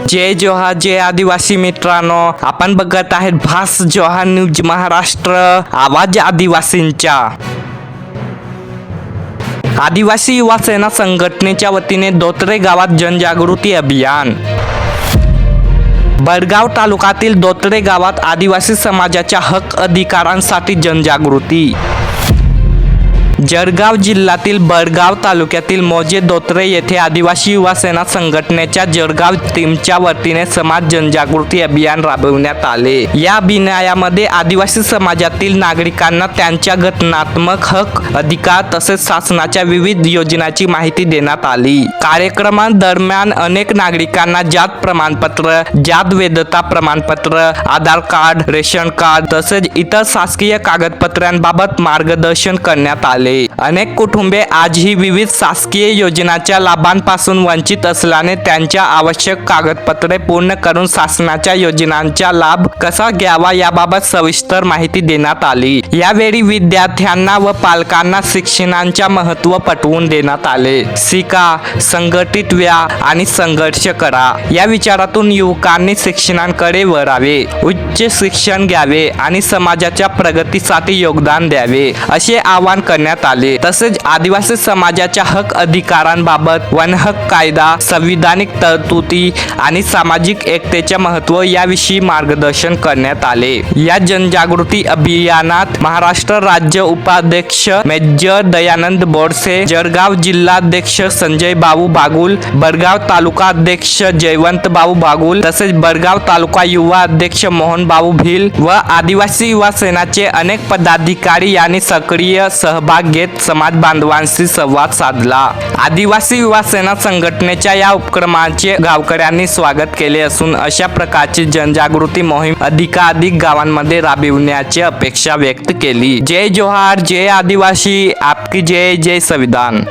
जय जोहार जय आदिवासी मित्रांनो, आपण बघत आहेत भास जोहार न्यूज महाराष्ट्र, आवाज आदिवासींचा। आदिवासी युवा सेना संघटनेच्या वतीने दोतरे गावात जनजागृती अभियान। बडगाव तालुक्यातील दोतरे गावात आदिवासी समाजाच्या हक्क अधिकारांसाठी जनजागृती। जळगाव जिल्ह्यातील बडगाव तालुक्यातील मोजे दोतरे येथे आदिवासी युवा सेना संघटनेच्या जळगाव टीमच्या वतीने समाज जनजागृती अभियान राबविण्यात आले। या अभियानामध्ये आदिवासी समाजातील नागरिकांना त्यांच्या घटनात्मक हक्क अधिकार तसेच शासनाच्या विविध योजनांची माहिती देण्यात आली। कार्यक्रमादरम्यान अनेक नागरिकांना जात प्रमाणपत्र, जात वैधता प्रमाणपत्र, आधार कार्ड, रेशन कार्ड तसेच इतर शासकीय कागदपत्रांबाबत मार्गदर्शन करण्यात आले। अनेक कुटुंबे आजही विविध शासकीय योजनांच्या लाभांपासून वंचित असल्याने त्यांच्या आवश्यक कागदपत्रे पूर्ण करून शासनाच्या योजनांचा लाभ कसा घ्यावा याबाबत सविस्तर माहिती देण्यात आली। यावेळी विद्यार्थ्यांना व पालकांना शिक्षणाचे महत्त्व पटवून देण्यात आले। शिका, संघटित व्हा आणि संघर्ष करा या विचारातून युवकांनी शिक्षणाकडे वळावे, उच्च शिक्षण घ्यावे आणि समाजाच्या प्रगतीसाठी योगदान द्यावे असे आवाहन करण्यात आले। तसेच आदिवासी समाजाच्या हक्क अधिकारांबाबत वन हक्क कायदा, संविधानिक तरतुदी आणि सामाजिक एकतेचे महत्त्व याविषयी मार्गदर्शन करण्यात आले। या जनजागृती अभियानात महाराष्ट्र राज्य उपाध्यक्ष मेजर दयानंद बोरसे, जळगाव जिल्हाध्यक्ष संजय बाबू बागुल, बडगाव तालुका अध्यक्ष जयवंत बाबू बागुल तसेच बडगाव तालुका युवा अध्यक्ष मोहन बाबू भिल व आदिवासी युवा सेनाचे अनेक पदाधिकारी यांनी सक्रिय सहभाग घेत समाज बांधवांशी संवाद साधला। आदिवासी युवा सेना संघटनेच्या या उपक्रमाचे गावकऱ्यांनी स्वागत केले असून अशा प्रकारची जनजागृती मोहीम अधिकाधिक गावांमध्ये राबविण्याची अपेक्षा व्यक्त केली। जय जोहार जय आदिवासी, आपकी जय जय संविधान।